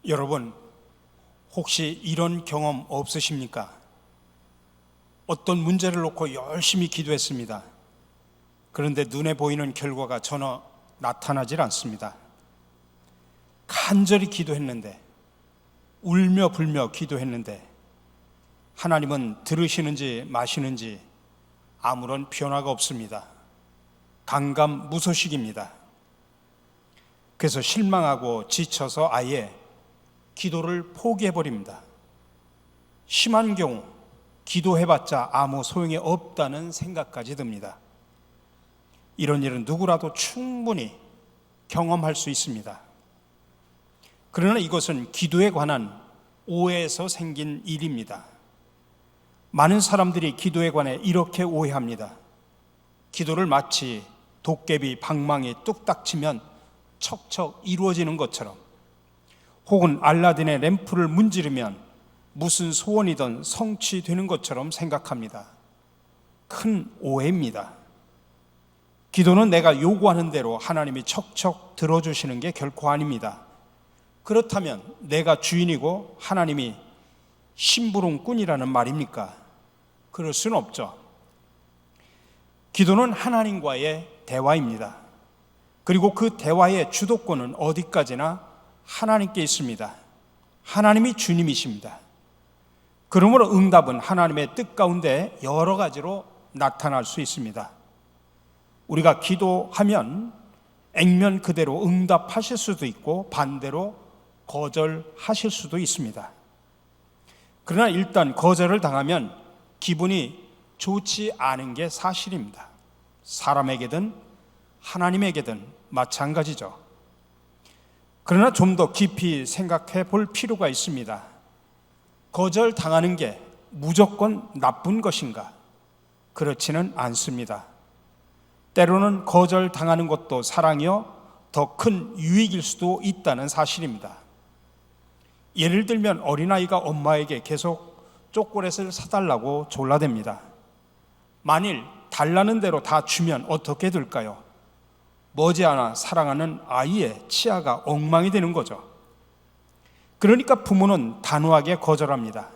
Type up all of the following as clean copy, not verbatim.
여러분, 혹시 이런 경험 없으십니까? 어떤 문제를 놓고 열심히 기도했습니다. 그런데 눈에 보이는 결과가 전혀 나타나질 않습니다. 간절히 기도했는데, 울며 불며 기도했는데 하나님은 들으시는지 마시는지 아무런 변화가 없습니다. 강감무소식입니다. 그래서 실망하고 지쳐서 아예 기도를 포기해버립니다. 심한 경우 기도해봤자 아무 소용이 없다는 생각까지 듭니다. 이런 일은 누구라도 충분히 경험할 수 있습니다. 그러나 이것은 기도에 관한 오해에서 생긴 일입니다. 많은 사람들이 기도에 관해 이렇게 오해합니다. 기도를 마치 도깨비 방망이 뚝딱 치면 척척 이루어지는 것처럼, 혹은 알라딘의 램프를 문지르면 무슨 소원이든 성취되는 것처럼 생각합니다. 큰 오해입니다. 기도는 내가 요구하는 대로 하나님이 척척 들어주시는 게 결코 아닙니다. 그렇다면 내가 주인이고 하나님이 심부름꾼이라는 말입니까? 그럴 수는 없죠. 기도는 하나님과의 대화입니다. 그리고 그 대화의 주도권은 어디까지나 하나님께 있습니다. 하나님이 주님이십니다. 그러므로 응답은 하나님의 뜻 가운데 여러 가지로 나타날 수 있습니다. 우리가 기도하면 액면 그대로 응답하실 수도 있고 반대로 거절하실 수도 있습니다. 그러나 일단 거절을 당하면 기분이 좋지 않은 게 사실입니다. 사람에게든 하나님에게든 마찬가지죠. 그러나 좀 더 깊이 생각해 볼 필요가 있습니다. 거절당하는 게 무조건 나쁜 것인가? 그렇지는 않습니다. 때로는 거절당하는 것도 사랑이요 더 큰 유익일 수도 있다는 사실입니다. 예를 들면 어린아이가 엄마에게 계속 초콜릿을 사달라고 졸라댑니다. 만일 달라는 대로 다 주면 어떻게 될까요? 머지않아 사랑하는 아이의 치아가 엉망이 되는 거죠. 그러니까 부모는 단호하게 거절합니다.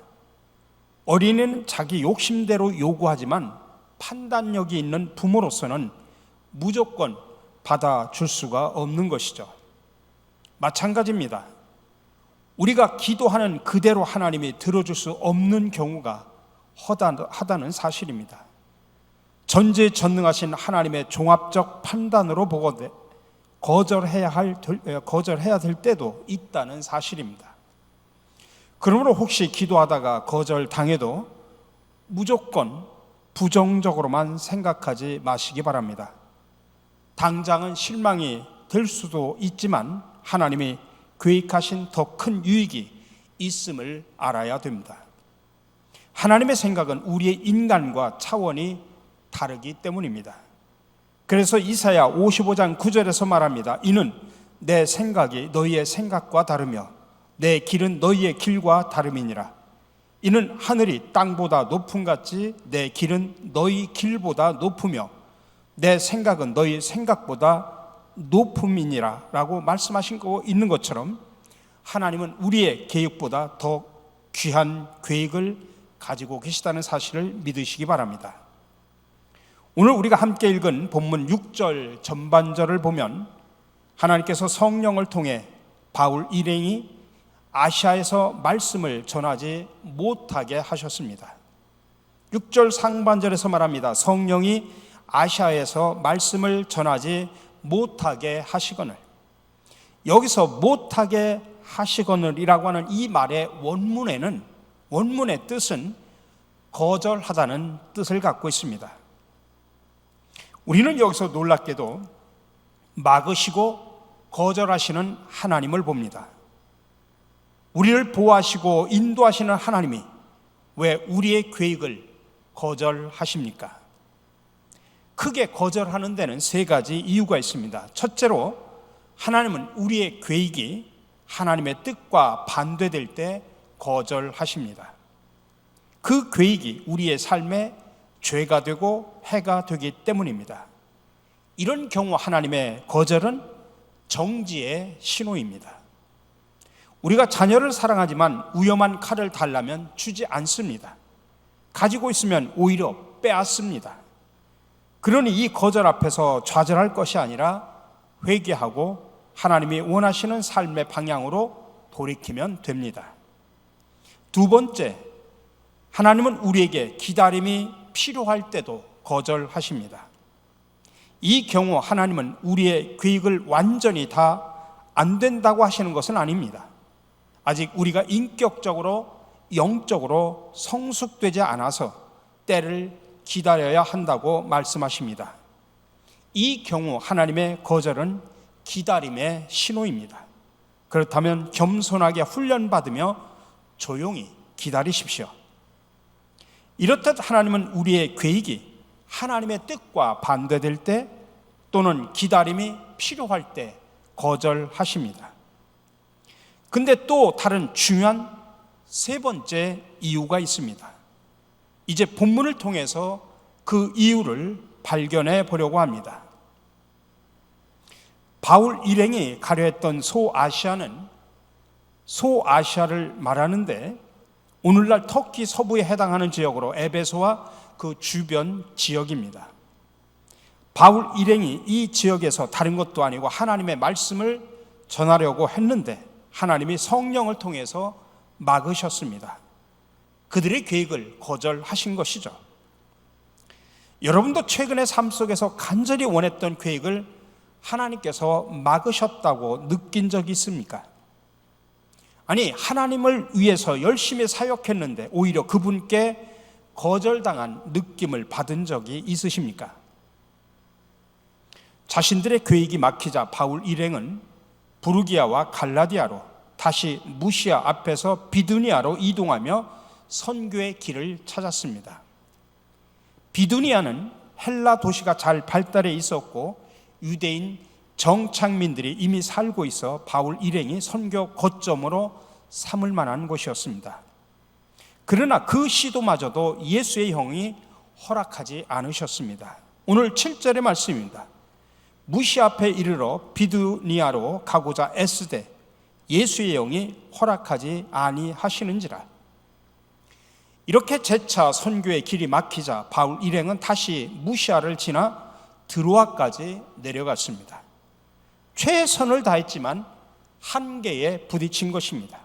어린이는 자기 욕심대로 요구하지만 판단력이 있는 부모로서는 무조건 받아줄 수가 없는 것이죠. 마찬가지입니다. 우리가 기도하는 그대로 하나님이 들어줄 수 없는 경우가 허다하다는 사실입니다. 전지전능하신 하나님의 종합적 판단으로 보거든 거절해야 될 때도 있다는 사실입니다. 그러므로 혹시 기도하다가 거절당해도 무조건 부정적으로만 생각하지 마시기 바랍니다. 당장은 실망이 될 수도 있지만 하나님이 계획하신 더 큰 유익이 있음을 알아야 됩니다. 하나님의 생각은 우리의 인간과 차원이 다르기 때문입니다. 그래서 이사야 55장 9절에서 말합니다. 이는 내 생각이 너희의 생각과 다르며 내 길은 너희의 길과 다름이니라. 이는 하늘이 땅보다 높음같이 내 길은 너희 길보다 높으며 내 생각은 너희 생각보다 높음이니라 라고 말씀하신 거 있는 것처럼 하나님은 우리의 계획보다 더 귀한 계획을 가지고 계시다는 사실을 믿으시기 바랍니다. 오늘 우리가 함께 읽은 본문 6절 전반절을 보면 하나님께서 성령을 통해 바울 일행이 아시아에서 말씀을 전하지 못하게 하셨습니다. 6절 상반절에서 말합니다. 성령이 아시아에서 말씀을 전하지 못하게 하시거늘. 여기서 못하게 하시거늘이라고 하는 이 말의 원문의 뜻은 거절하다는 뜻을 갖고 있습니다. 우리는 여기서 놀랍게도 막으시고 거절하시는 하나님을 봅니다. 우리를 보호하시고 인도하시는 하나님이 왜 우리의 계획을 거절하십니까? 크게 거절하는 데는 세 가지 이유가 있습니다. 첫째로 하나님은 우리의 계획이 하나님의 뜻과 반대될 때 거절하십니다. 그 계획이 우리의 삶에 죄가 되고 해가 되기 때문입니다. 이런 경우 하나님의 거절은 정지의 신호입니다. 우리가 자녀를 사랑하지만 위험한 칼을 달라면 주지 않습니다. 가지고 있으면 오히려 빼앗습니다. 그러니 이 거절 앞에서 좌절할 것이 아니라 회개하고 하나님이 원하시는 삶의 방향으로 돌이키면 됩니다. 두 번째, 하나님은 우리에게 기다림이 필요할 때도 거절하십니다. 이 경우 하나님은 우리의 계획을 완전히 다 안 된다고 하시는 것은 아닙니다. 아직 우리가 인격적으로 영적으로 성숙되지 않아서 때를 기다려야 한다고 말씀하십니다. 이 경우 하나님의 거절은 기다림의 신호입니다. 그렇다면 겸손하게 훈련받으며 조용히 기다리십시오. 이렇듯 하나님은 우리의 계획이 하나님의 뜻과 반대될 때 또는 기다림이 필요할 때 거절하십니다. 근데 또 다른 중요한 세 번째 이유가 있습니다. 이제 본문을 통해서 그 이유를 발견해 보려고 합니다. 바울 일행이 가려 했던 소아시아는 소아시아를 말하는데 오늘날 터키 서부에 해당하는 지역으로 에베소와 그 주변 지역입니다. 바울 일행이 이 지역에서 다른 것도 아니고 하나님의 말씀을 전하려고 했는데 하나님이 성령을 통해서 막으셨습니다. 그들의 계획을 거절하신 것이죠. 여러분도 최근의 삶 속에서 간절히 원했던 계획을 하나님께서 막으셨다고 느낀 적이 있습니까? 아니, 하나님을 위해서 열심히 사역했는데 오히려 그분께 거절당한 느낌을 받은 적이 있으십니까? 자신들의 계획이 막히자 바울 일행은 부르기아와 갈라디아로 다시 무시아 앞에서 비두니아로 이동하며 선교의 길을 찾았습니다. 비두니아는 헬라 도시가 잘 발달해 있었고 유대인 정착민들이 이미 살고 있어 바울 일행이 선교 거점으로 삼을 만한 곳이었습니다. 그러나 그 시도마저도 예수의 영이 허락하지 않으셨습니다. 오늘 7절의 말씀입니다. 무시 앞에 이르러 비두니아로 가고자 애쓰되 예수의 영이 허락하지 아니하시는지라. 이렇게 재차 선교의 길이 막히자 바울 일행은 다시 무시아를 지나 드로아까지 내려갔습니다. 최선을 다했지만 한계에 부딪힌 것입니다.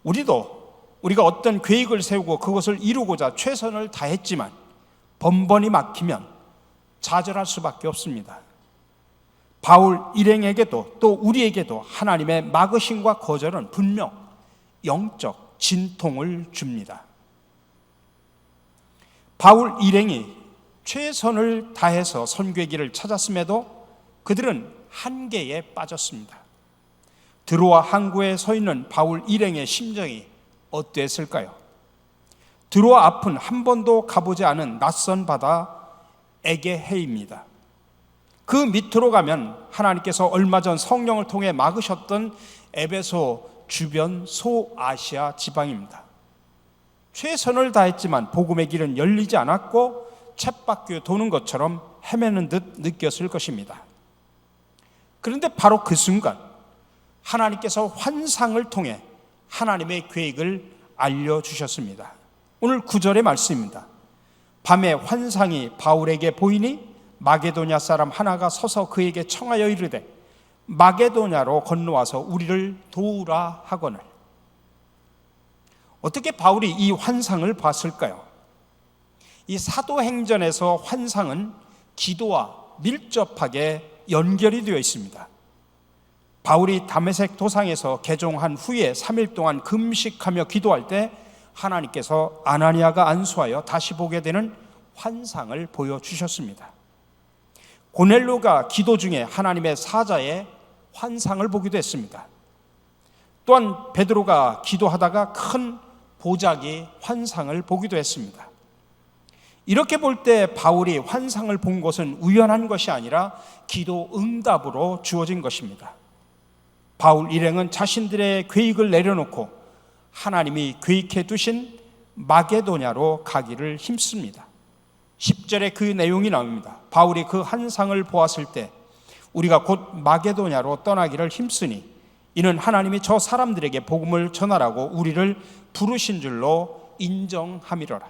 우리가 어떤 계획을 세우고 그것을 이루고자 최선을 다했지만 번번이 막히면 좌절할 수밖에 없습니다. 바울 일행에게도 또 우리에게도 하나님의 막으심과 거절은 분명 영적 진통을 줍니다. 바울 일행이 최선을 다해서 선교의 길을 찾았음에도 그들은 한계에 빠졌습니다. 드로아 항구에 서 있는 바울 일행의 심정이 어땠을까요? 드로아 앞은 한 번도 가보지 않은 낯선 바다 에게해입니다. 그 밑으로 가면 하나님께서 얼마 전 성령을 통해 막으셨던 에베소 주변 소아시아 지방입니다. 최선을 다했지만 복음의 길은 열리지 않았고 쳇바퀴 도는 것처럼 헤매는 듯 느꼈을 것입니다. 그런데 바로 그 순간 하나님께서 환상을 통해 하나님의 계획을 알려주셨습니다. 오늘 9절의 말씀입니다. 밤에 환상이 바울에게 보이니 마게도냐 사람 하나가 서서 그에게 청하여 이르되 마게도냐로 건너와서 우리를 도우라 하거늘. 어떻게 바울이 이 환상을 봤을까요? 이 사도행전에서 환상은 기도와 밀접하게 연결이 되어 있습니다. 바울이 다메섹 도상에서 개종한 후에 3일 동안 금식하며 기도할 때 하나님께서 아나니아가 안수하여 다시 보게 되는 환상을 보여주셨습니다. 고넬료가 기도 중에 하나님의 사자의 환상을 보기도 했습니다. 또한 베드로가 기도하다가 큰 보자기 환상을 보기도 했습니다. 이렇게 볼 때 바울이 환상을 본 것은 우연한 것이 아니라 기도 응답으로 주어진 것입니다. 바울 일행은 자신들의 계획을 내려놓고 하나님이 계획해 두신 마게도냐로 가기를 힘씁니다. 10절에 그 내용이 나옵니다. 바울이 그 환상을 보았을 때 우리가 곧 마게도냐로 떠나기를 힘쓰니 이는 하나님이 저 사람들에게 복음을 전하라고 우리를 부르신 줄로 인정함이로라.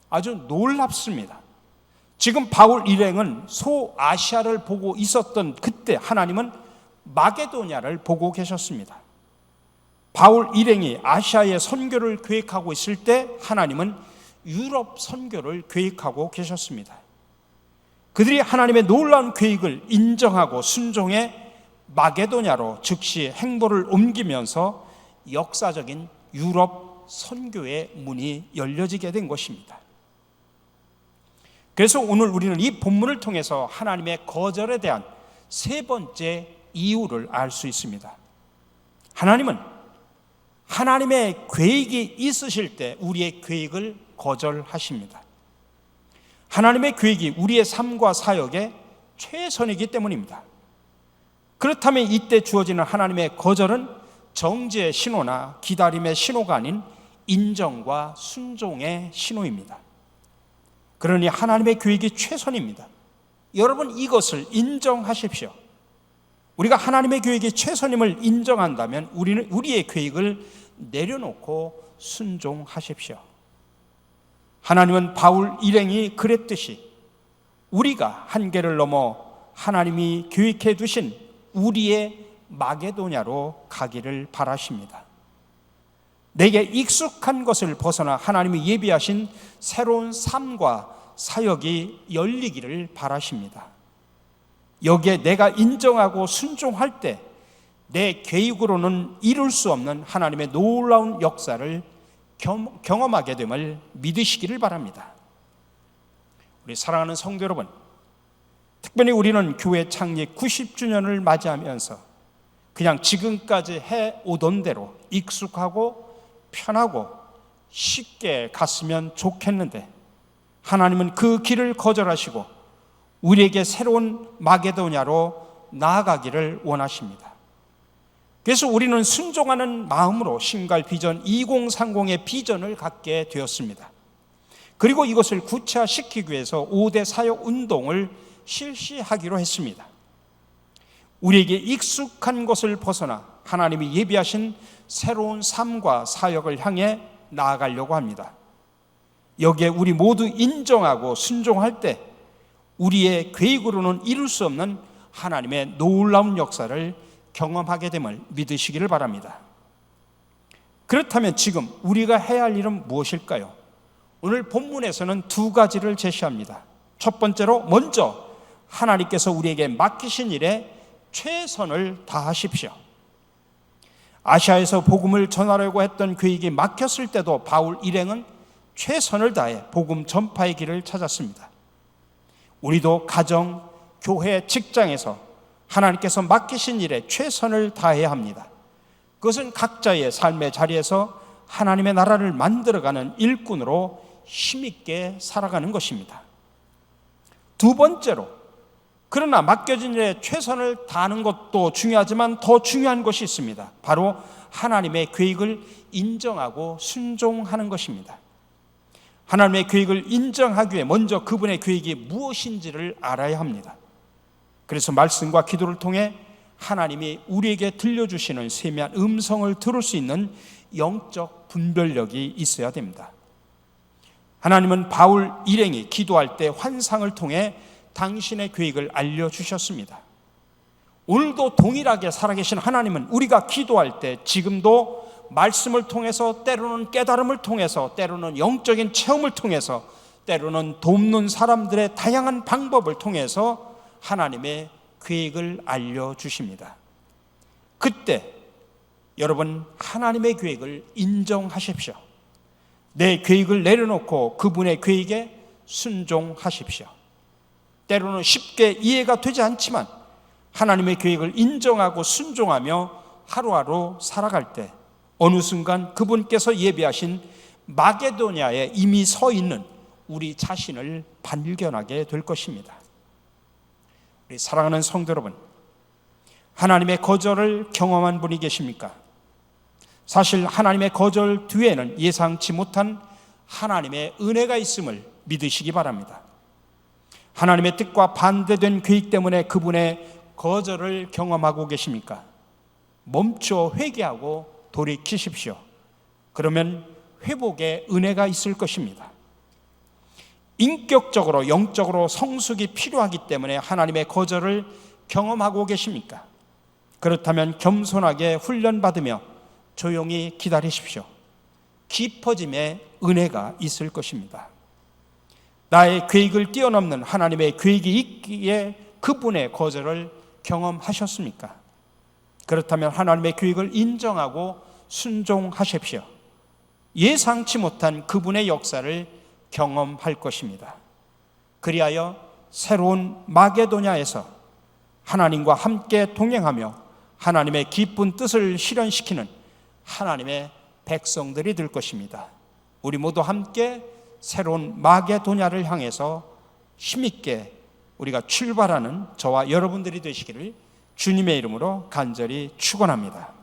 아주 놀랍습니다. 지금 바울 일행은 소아시아를 보고 있었던 그때 하나님은 마게도냐를 보고 계셨습니다. 바울 일행이 아시아의 선교를 계획하고 있을 때 하나님은 유럽 선교를 계획하고 계셨습니다. 그들이 하나님의 놀라운 계획을 인정하고 순종해 마게도냐로 즉시 행보를 옮기면서 역사적인 유럽 선교의 문이 열려지게 된 것입니다. 그래서 오늘 우리는 이 본문을 통해서 하나님의 거절에 대한 세 번째 이유를 알 수 있습니다. 하나님은 하나님의 계획이 있으실 때 우리의 계획을 거절하십니다. 하나님의 계획이 우리의 삶과 사역의 최선이기 때문입니다. 그렇다면 이때 주어지는 하나님의 거절은 정죄의 신호나 기다림의 신호가 아닌 인정과 순종의 신호입니다. 그러니 하나님의 계획이 최선입니다. 여러분, 이것을 인정하십시오. 우리가 하나님의 계획이 최선임을 인정한다면 우리는 우리의 계획을 내려놓고 순종하십시오. 하나님은 바울 일행이 그랬듯이 우리가 한계를 넘어 하나님이 계획해 두신 우리의 마게도냐로 가기를 바라십니다. 내게 익숙한 것을 벗어나 하나님이 예비하신 새로운 삶과 사역이 열리기를 바라십니다. 여기에 내가 인정하고 순종할 때 내 계획으로는 이룰 수 없는 하나님의 놀라운 역사를 경험하게 됨을 믿으시기를 바랍니다. 우리 사랑하는 성도 여러분, 특별히 우리는 교회 창립 90주년을 맞이하면서 그냥 지금까지 해오던 대로 익숙하고 편하고 쉽게 갔으면 좋겠는데 하나님은 그 길을 거절하시고 우리에게 새로운 마게도냐로 나아가기를 원하십니다. 그래서 우리는 순종하는 마음으로 신갈 비전 2030의 비전을 갖게 되었습니다. 그리고 이것을 구체화시키기 위해서 5대 사역 운동을 실시하기로 했습니다. 우리에게 익숙한 것을 벗어나 하나님이 예비하신 새로운 삶과 사역을 향해 나아가려고 합니다. 여기에 우리 모두 인정하고 순종할 때 우리의 계획으로는 이룰 수 없는 하나님의 놀라운 역사를 경험하게 됨을 믿으시기를 바랍니다. 그렇다면 지금 우리가 해야 할 일은 무엇일까요? 오늘 본문에서는 두 가지를 제시합니다. 첫 번째로 먼저 하나님께서 우리에게 맡기신 일에 최선을 다하십시오. 아시아에서 복음을 전하려고 했던 계획이 막혔을 때도 바울 일행은 최선을 다해 복음 전파의 길을 찾았습니다. 우리도 가정, 교회, 직장에서 하나님께서 맡기신 일에 최선을 다해야 합니다. 그것은 각자의 삶의 자리에서 하나님의 나라를 만들어가는 일꾼으로 힘있게 살아가는 것입니다. 두 번째로, 그러나 맡겨진 일에 최선을 다하는 것도 중요하지만 더 중요한 것이 있습니다. 바로 하나님의 계획을 인정하고 순종하는 것입니다. 하나님의 계획을 인정하기 위해 먼저 그분의 계획이 무엇인지를 알아야 합니다. 그래서 말씀과 기도를 통해 하나님이 우리에게 들려주시는 세미한 음성을 들을 수 있는 영적 분별력이 있어야 됩니다. 하나님은 바울 일행이 기도할 때 환상을 통해 당신의 계획을 알려주셨습니다. 오늘도 동일하게 살아계신 하나님은 우리가 기도할 때 지금도 말씀을 통해서, 때로는 깨달음을 통해서, 때로는 영적인 체험을 통해서, 때로는 돕는 사람들의 다양한 방법을 통해서 하나님의 계획을 알려주십니다. 그때 여러분, 하나님의 계획을 인정하십시오. 내 계획을 내려놓고 그분의 계획에 순종하십시오. 때로는 쉽게 이해가 되지 않지만 하나님의 계획을 인정하고 순종하며 하루하루 살아갈 때 어느 순간 그분께서 예비하신 마게도냐에 이미 서 있는 우리 자신을 발견하게 될 것입니다. 우리 사랑하는 성도 여러분, 하나님의 거절을 경험한 분이 계십니까? 사실 하나님의 거절 뒤에는 예상치 못한 하나님의 은혜가 있음을 믿으시기 바랍니다. 하나님의 뜻과 반대된 계획 때문에 그분의 거절을 경험하고 계십니까? 멈춰 회개하고 돌이키십시오. 그러면 회복의 은혜가 있을 것입니다. 인격적으로 영적으로 성숙이 필요하기 때문에 하나님의 거절을 경험하고 계십니까? 그렇다면 겸손하게 훈련받으며 조용히 기다리십시오. 깊어짐의 은혜가 있을 것입니다. 나의 계획을 뛰어넘는 하나님의 계획이 있기에 그분의 거절을 경험하셨습니까? 그렇다면 하나님의 계획을 인정하고 순종하십시오. 예상치 못한 그분의 역사를 경험할 것입니다. 그리하여 새로운 마게도냐에서 하나님과 함께 동행하며 하나님의 기쁜 뜻을 실현시키는 하나님의 백성들이 될 것입니다. 우리 모두 함께 새로운 마게도냐를 향해서 힘있게 우리가 출발하는 저와 여러분들이 되시기를 주님의 이름으로 간절히 축원합니다.